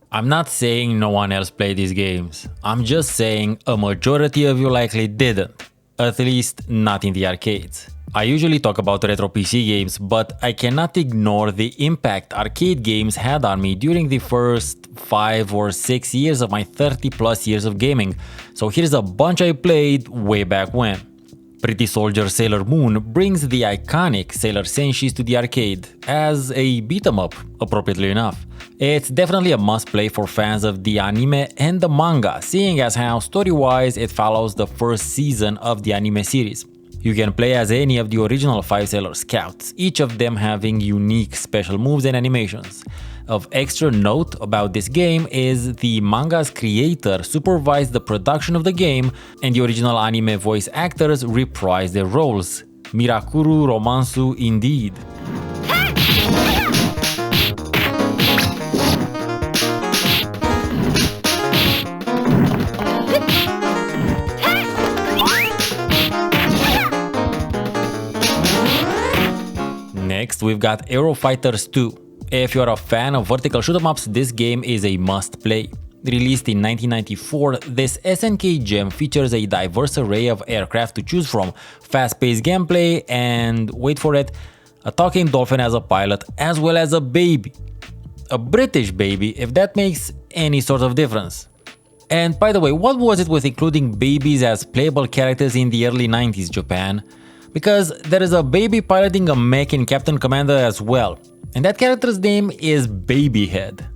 I'm not saying no one else played these games. I'm just saying a majority of you likely didn't. At least not in the arcades. I usually talk about retro PC games, but I cannot ignore the impact arcade games had on me during the first 5 or 6 years of my 30 plus years of gaming. So here's a bunch I played way back when. Pretty Soldier Sailor Moon brings the iconic Sailor Senshis to the arcade, as a beat-em-up, appropriately enough. It's definitely a must-play for fans of the anime and the manga, seeing as how story-wise it follows the first season of the anime series. You can play as any of the original 5 Sailor Scouts, each of them having unique special moves and animations. Of extra note about this game is the manga's creator supervised the production of the game, and the original anime voice actors reprised their roles. Mirakuru Romansu indeed. Next, we've got Aero Fighters 2. If you're a fan of vertical shoot-em-ups, this game is a must-play. Released in 1994, this SNK gem features a diverse array of aircraft to choose from, fast-paced gameplay, and, wait for it, a talking dolphin as a pilot, as well as a baby. A British baby, if that makes any sort of difference. And by the way, what was it with including babies as playable characters in the early 90s Japan? Because there is a baby piloting a mech in Captain Commander as well, and that character's name is Babyhead.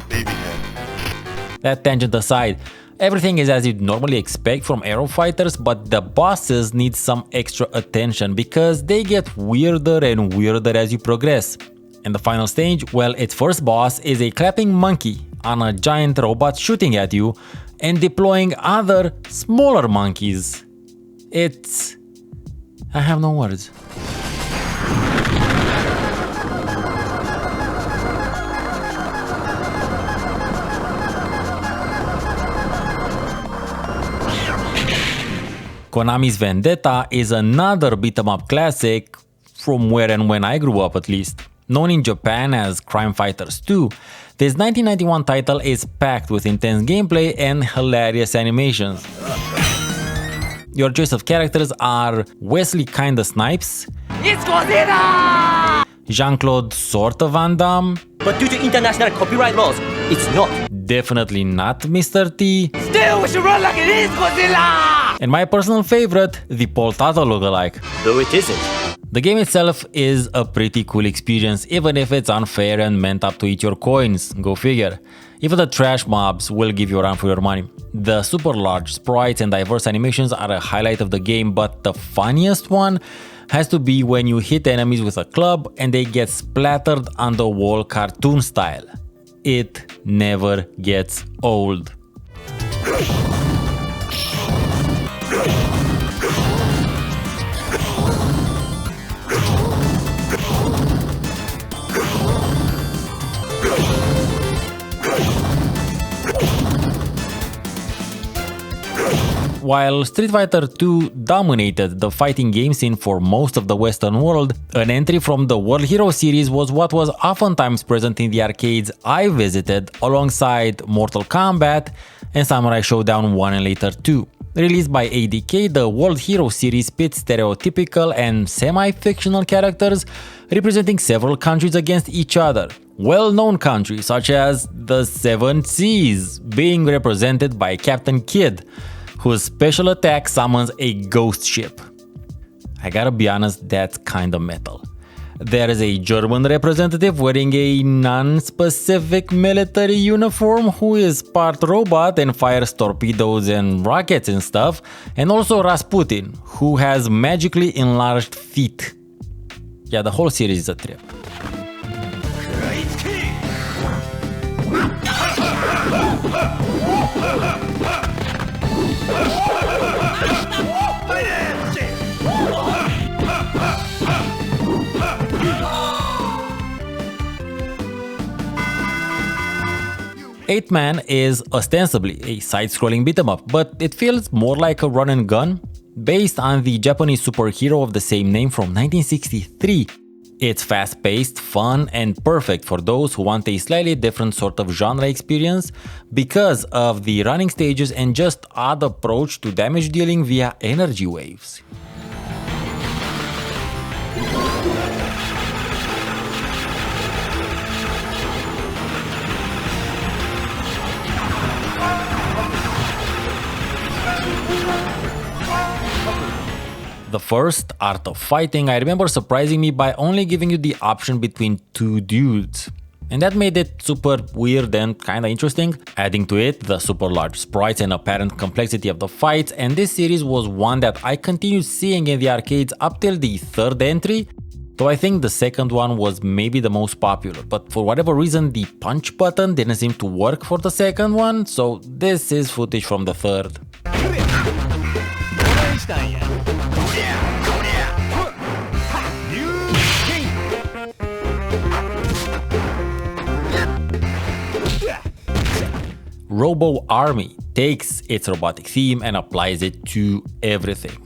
Babyhead. That tangent aside, everything is as you'd normally expect from Aero Fighters, but the bosses need some extra attention because they get weirder and weirder as you progress. And the final stage, well, its first boss is a clapping monkey on a giant robot shooting at you and deploying other, smaller monkeys. I have no words. Konami's Vendetta is another beat-em-up classic, from where and when I grew up at least. Known in Japan as Crime Fighters 2, this 1991 title is packed with intense gameplay and hilarious animations. Your choice of characters are Wesley Kinda Snipes, it's Godzilla! Jean-Claude Sorta Van Damme, but due to international copyright laws, it's not. Definitely not Mr. T. Still, we should run like it is Godzilla! And my personal favorite, the Poltata lookalike. Though it isn't. The game itself is a pretty cool experience, even if it's unfair and meant up to eat your coins, go figure. Even the trash mobs will give you a run for your money. The super large sprites and diverse animations are a highlight of the game, but the funniest one has to be when you hit enemies with a club and they get splattered on the wall cartoon style. It never gets old. While Street Fighter II dominated the fighting game scene for most of the Western world, an entry from the World Hero series was what was oftentimes present in the arcades I visited alongside Mortal Kombat and Samurai Showdown 1 and later 2. Released by ADK, the World Hero series pits stereotypical and semi-fictional characters representing several countries against each other. Well-known countries such as the Seven Seas, being represented by Captain Kidd, whose special attack summons a ghost ship. I gotta be honest, that's kinda metal. There is a German representative wearing a non-specific military uniform who is part robot and fires torpedoes and rockets and stuff, and also Rasputin, who has magically enlarged feet. Yeah, the whole series is a trip. Eightman is ostensibly a side-scrolling beat-em-up, but it feels more like a run-and-gun, based on the Japanese superhero of the same name from 1963. It's fast-paced, fun, and perfect for those who want a slightly different sort of genre experience because of the running stages and just odd approach to damage dealing via energy waves. The first, Art of Fighting, I remember surprising me by only giving you the option between two dudes. And that made it super weird and kinda interesting. Adding to it the super large sprites and apparent complexity of the fights, and this series was one that I continued seeing in the arcades up till the third entry, though I think the second one was maybe the most popular, but for whatever reason the punch button didn't seem to work for the second one, so this is footage from the third. Robo Army takes its robotic theme and applies it to everything.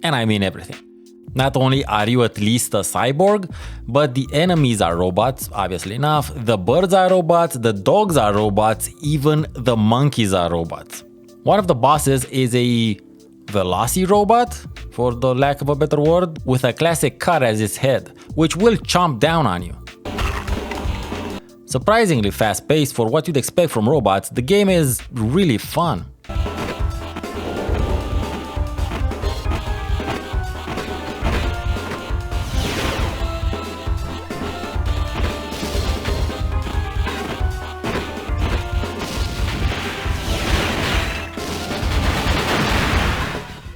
And I mean everything. Not only are you at least a cyborg, but the enemies are robots, obviously enough, the birds are robots, the dogs are robots, even the monkeys are robots. One of the bosses is a Velocirobot, for the lack of a better word, with a classic car as its head, which will chomp down on you. Surprisingly fast-paced for what you'd expect from robots, the game is really fun.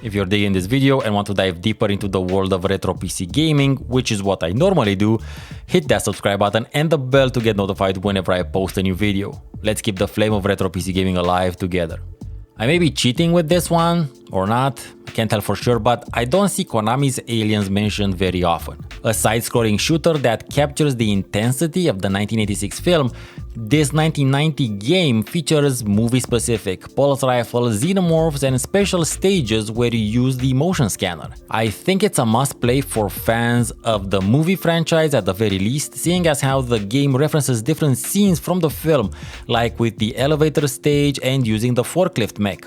If you're digging this video and want to dive deeper into the world of retro PC gaming, which is what I normally do, hit that subscribe button and the bell to get notified whenever I post a new video. Let's keep the flame of retro PC gaming alive together. I may be cheating with this one, or not, I can't tell for sure, but I don't see Konami's Aliens mentioned very often. A side-scrolling shooter that captures the intensity of the 1986 film, this 1990 game features movie-specific pulse rifles, xenomorphs, and special stages where you use the motion scanner. I think it's a must-play for fans of the movie franchise at the very least, seeing as how the game references different scenes from the film, like with the elevator stage and using the forklift mech.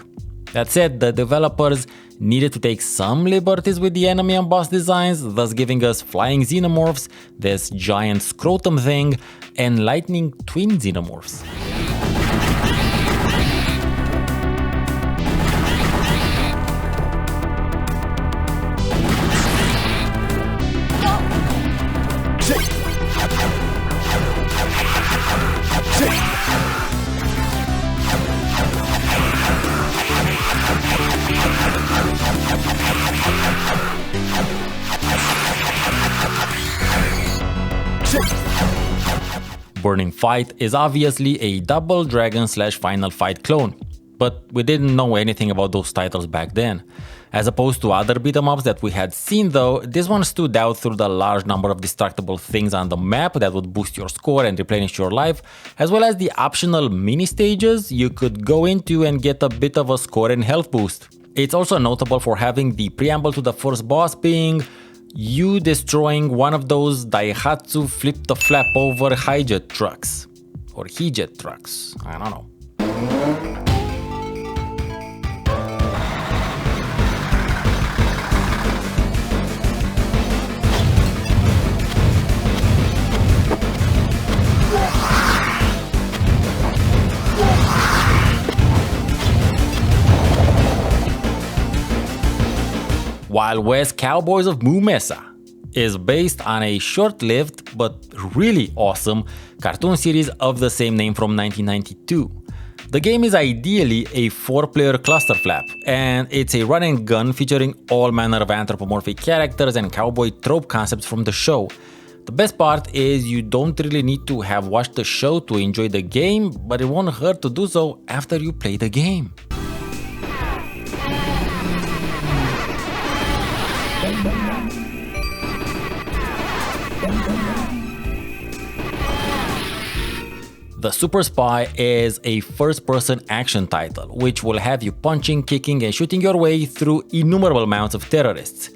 That said, the developers needed to take some liberties with the enemy and boss designs, thus giving us flying xenomorphs, this giant scrotum thing, and lightning twin xenomorphs. Burning Fight is obviously a Double Dragon / Final Fight clone, but we didn't know anything about those titles back then. As opposed to other beat-em-ups that we had seen though, this one stood out through the large number of destructible things on the map that would boost your score and replenish your life, as well as the optional mini-stages you could go into and get a bit of a score and health boost. It's also notable for having the preamble to the first boss being you destroying one of those Daihatsu flip-the-flap-over hijet trucks. Or hijet trucks, I don't know. Wild West Cowboys of Mesa is based on a short-lived but really awesome cartoon series of the same name from 1992. The game is ideally a 4-player cluster flap, and it's a run and gun featuring all manner of anthropomorphic characters and cowboy trope concepts from the show. The best part is you don't really need to have watched the show to enjoy the game, but it won't hurt to do so after you play the game. The Super Spy is a first-person action title, which will have you punching, kicking, and shooting your way through innumerable amounts of terrorists.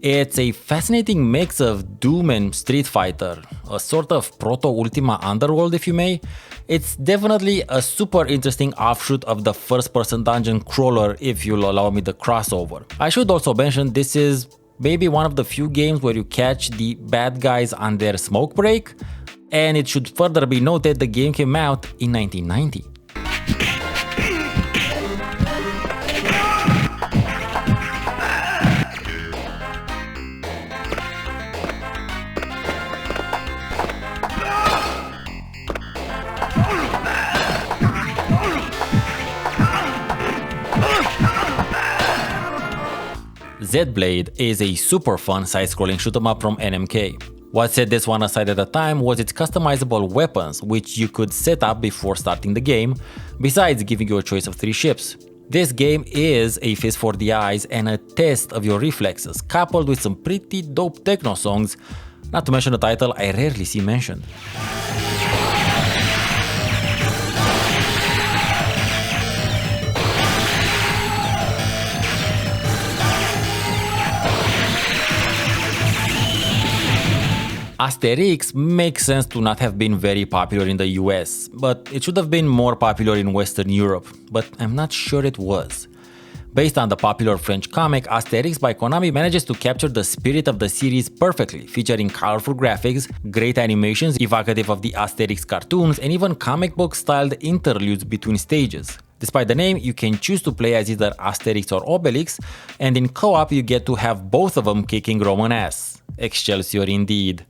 It's a fascinating mix of Doom and Street Fighter, a sort of proto-Ultima Underworld if you may. It's definitely a super interesting offshoot of the first-person dungeon crawler if you'll allow me the crossover. I should also mention this is maybe one of the few games where you catch the bad guys on their smoke break, and it should further be noted the game came out in 1990. Zed Blade is a super fun side-scrolling shoot-'em-up from NMK. What set this one aside at the time was its customizable weapons, which you could set up before starting the game, besides giving you a choice of 3 ships. This game is a feast for the eyes and a test of your reflexes, coupled with some pretty dope techno songs, not to mention a title I rarely see mentioned. Asterix makes sense to not have been very popular in the US, but it should have been more popular in Western Europe, but I'm not sure it was. Based on the popular French comic, Asterix by Konami manages to capture the spirit of the series perfectly, featuring colorful graphics, great animations evocative of the Asterix cartoons, and even comic book-styled interludes between stages. Despite the name, you can choose to play as either Asterix or Obelix, and in co-op you get to have both of them kicking Roman ass. Excelsior indeed.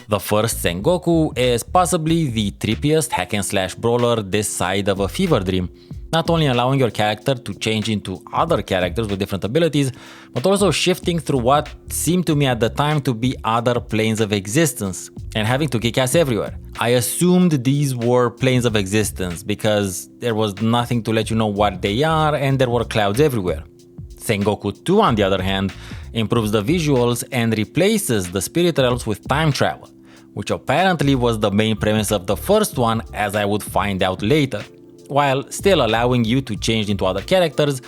The first Sengoku is possibly the trippiest hack-and-slash brawler this side of a fever dream, not only allowing your character to change into other characters with different abilities, but also shifting through what seemed to me at the time to be other planes of existence, and having to kick ass everywhere. I assumed these were planes of existence because there was nothing to let you know what they are and there were clouds everywhere. Sengoku 2, on the other hand, improves the visuals and replaces the spirit realms with time travel, which apparently was the main premise of the first one, as I would find out later, while still allowing you to change into other characters,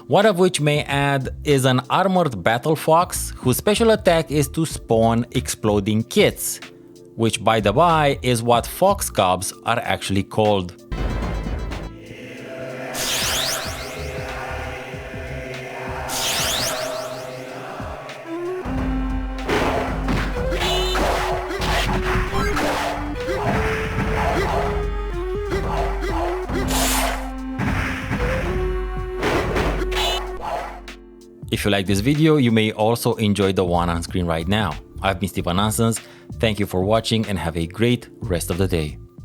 one of which, may add, is an armored battle fox whose special attack is to spawn exploding kits, which by the by is what fox cubs are actually called. If you like this video, you may also enjoy the one on screen right now. I've been Steven Nonsens, thank you for watching and have a great rest of the day.